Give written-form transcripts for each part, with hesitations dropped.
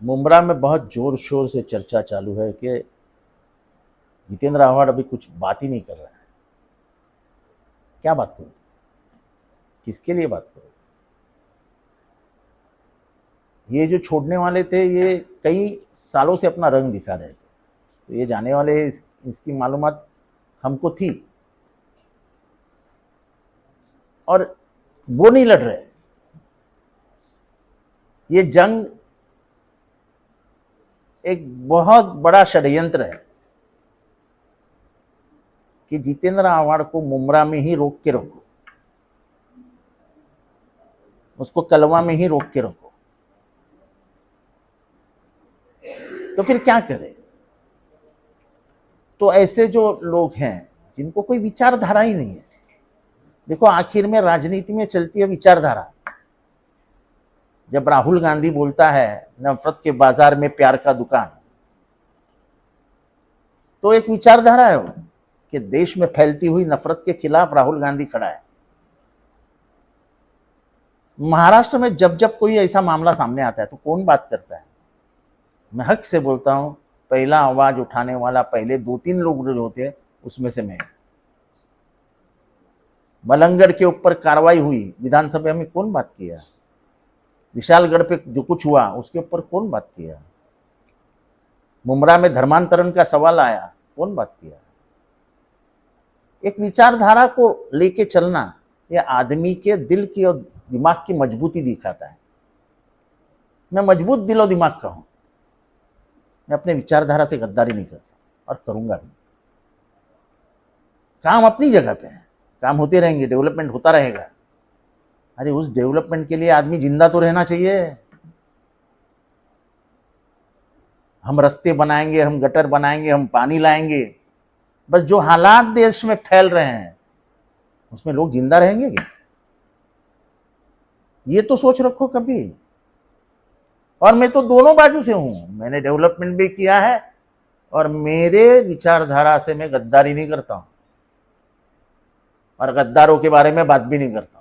मुमरा में बहुत जोर शोर से चर्चा चालू है कि जितेंद्र आव्हाड अभी कुछ बात ही नहीं कर रहा है। क्या बात करूं? किसके लिए बात करूं? ये जो छोड़ने वाले थे ये कई सालों से अपना रंग दिखा रहे थे, तो ये जाने वाले इसकी मालूमात हमको थी, और वो नहीं लड़ रहे। ये जंग एक बहुत बड़ा षड्यंत्र है कि जितेंद्र आव्हाड को मुमरा में ही रोक के रखो, उसको कलवा में ही रोक के रखो। तो फिर क्या करें? तो ऐसे जो लोग हैं जिनको कोई विचारधारा ही नहीं है, देखो आखिर में राजनीति में चलती है विचारधारा। जब राहुल गांधी बोलता है नफरत के बाजार में प्यार का दुकान, तो एक विचारधारा है वो कि देश में फैलती हुई नफरत के खिलाफ राहुल गांधी खड़ा है। महाराष्ट्र में जब जब कोई ऐसा मामला सामने आता है तो कौन बात करता है? मैं हक से बोलता हूं, पहला आवाज उठाने वाला पहले 2-3 लोग जो होते उसमें से मैं। मलंगड़ के ऊपर कार्रवाई हुई, विधानसभा में कौन बात किया? विशालगढ़ पे जो कुछ हुआ उसके ऊपर कौन बात किया? मुमरा में धर्मांतरण का सवाल आया, कौन बात किया? एक विचारधारा को लेके चलना यह आदमी के दिल की और दिमाग की मजबूती दिखाता है। मैं मजबूत दिल और दिमाग का हूं। मैं अपने विचारधारा से गद्दारी नहीं करता और करूंगा भी। काम अपनी जगह पे है, काम होते रहेंगे, डेवलपमेंट होता रहेगा। अरे उस डेवलपमेंट के लिए आदमी जिंदा तो रहना चाहिए। हम रास्ते बनाएंगे, हम गटर बनाएंगे, हम पानी लाएंगे, बस जो हालात देश में फैल रहे हैं उसमें लोग जिंदा रहेंगे क्या? ये तो सोच रखो कभी। और मैं तो दोनों बाजू से हूं, मैंने डेवलपमेंट भी किया है और मेरे विचारधारा से मैं गद्दारी नहीं करता हूं और गद्दारों के बारे में बात भी नहीं करता हूं।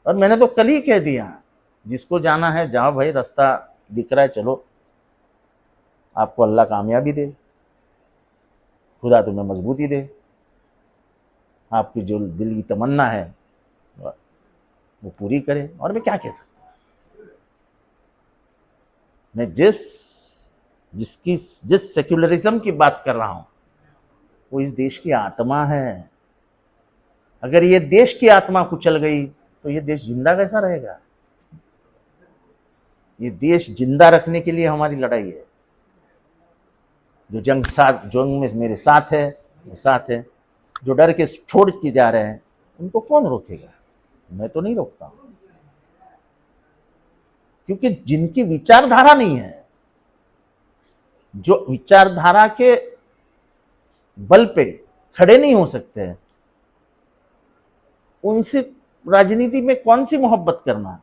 और मैंने तो कल ही कह दिया, जिसको जाना है जाओ भाई, रास्ता दिख रहा है चलो, आपको अल्लाह कामयाबी दे, खुदा तुम्हें मजबूती दे, आपकी जो दिल की तमन्ना है वो पूरी करे। और मैं क्या कह सकता हूं? मैं जिस सेक्युलरिज्म की बात कर रहा हूं वो इस देश की आत्मा है। अगर ये देश की आत्मा कुचल गई तो ये देश जिंदा कैसा रहेगा? ये देश जिंदा रखने के लिए हमारी लड़ाई है। जो जंग में मेरे साथ है वो साथ है, जो डर के छोड़ के जा रहे हैं उनको कौन रोकेगा? मैं तो नहीं रोकता हूं, क्योंकि जिनकी विचारधारा नहीं है, जो विचारधारा के बल पे खड़े नहीं हो सकते, उनसे राजनीति में कौन सी मोहब्बत करना?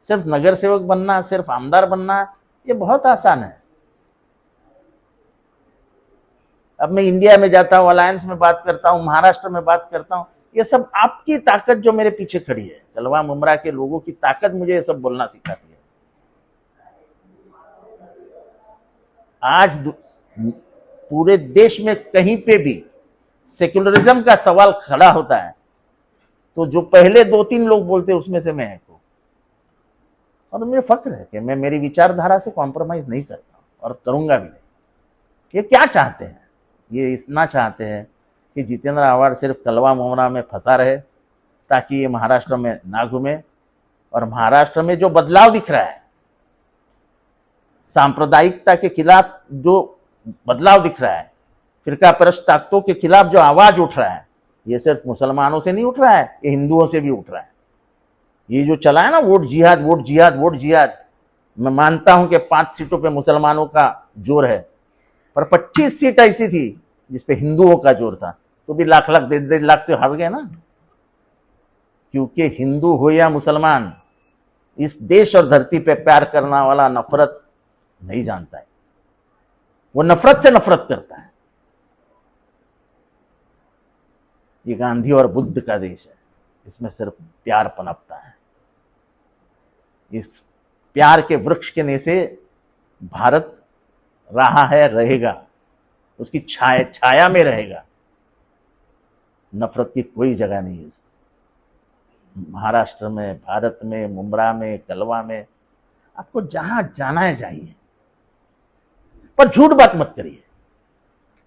सिर्फ नगर सेवक बनना, सिर्फ आमदार बनना, ये बहुत आसान है। अब मैं इंडिया में जाता हूं, अलायंस में बात करता हूं, महाराष्ट्र में बात करता हूं, ये सब आपकी ताकत जो मेरे पीछे खड़ी है, कलवा मुमरा के लोगों की ताकत मुझे ये सब बोलना सिखाती है। आज पूरे देश में कहीं पे भी सेक्युलरिज्म का सवाल खड़ा होता है तो जो पहले 2-3 लोग बोलते हैं उसमें से मैं एक हूं। और मुझे फख्र है कि मैं मेरी विचारधारा से कॉम्प्रोमाइज नहीं करता और करूंगा भी नहीं। ये क्या चाहते हैं? ये इतना चाहते हैं कि जितेंद्र आव्हाड सिर्फ कलवा मुमरा में फंसा रहे ताकि ये महाराष्ट्र में ना घूमे। और महाराष्ट्र में जो बदलाव दिख रहा है, सांप्रदायिकता के खिलाफ जो बदलाव दिख रहा है, फिरका परस्त ताकतों के खिलाफ जो आवाज उठ रहा है, ये सिर्फ मुसलमानों से नहीं उठ रहा है, ये हिंदुओं से भी उठ रहा है। ये जो चला है ना वोट जिहाद, वोट जिहाद, वोट जिहाद, मैं मानता हूं कि 5 सीटों पे मुसलमानों का जोर है, पर 25 सीट ऐसी थी जिसपे हिंदुओं का जोर था, तो भी लाख लाख 1.5 लाख से हार गए ना। क्योंकि हिंदू हो या मुसलमान, इस देश और धरती पे प्यार करने वाला नफरत नहीं जानता है, वो नफरत से नफरत करता है। ये गांधी और बुद्ध का देश है, इसमें सिर्फ प्यार पनपता है। इस प्यार के वृक्ष के नीचे भारत रहा है, रहेगा, उसकी छाया में रहेगा। नफरत की कोई जगह नहीं है महाराष्ट्र में, भारत में, मुंब्रा में, कलवा में। आपको जहां जाना है जाइए, पर झूठ बात मत करिए।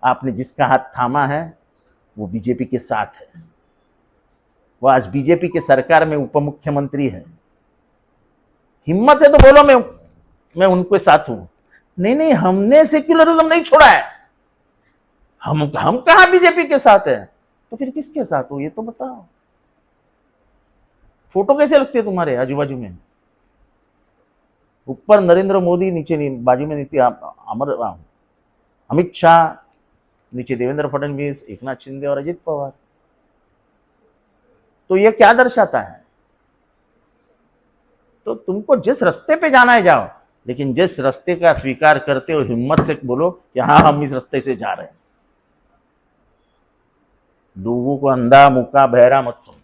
आपने जिसका हाथ थामा है वो बीजेपी के साथ है, वो आज बीजेपी के सरकार में उप मुख्यमंत्री है। हिम्मत है तो बोलो मैं उनके साथ हूं। नहीं, हमने सेक्युलरिज्म नहीं छोड़ा है। हम कहां बीजेपी के साथ है, तो फिर किसके साथ हो ये तो बताओ। फोटो कैसे लगते हैं तुम्हारे आजू बाजू में? ऊपर नरेंद्र मोदी, नीचे बाजू में अमित शाह, नीचे देवेंद्र फडणवीस, एकनाथ शिंदे और अजित पवार। तो ये क्या दर्शाता है? तो तुमको जिस रास्ते पे जाना है जाओ, लेकिन जिस रास्ते का स्वीकार करते हो हिम्मत से बोलो कि हाँ हम इस रास्ते से जा रहे हैं। लोगों को अंधा मुक्का बहरा मत समझो।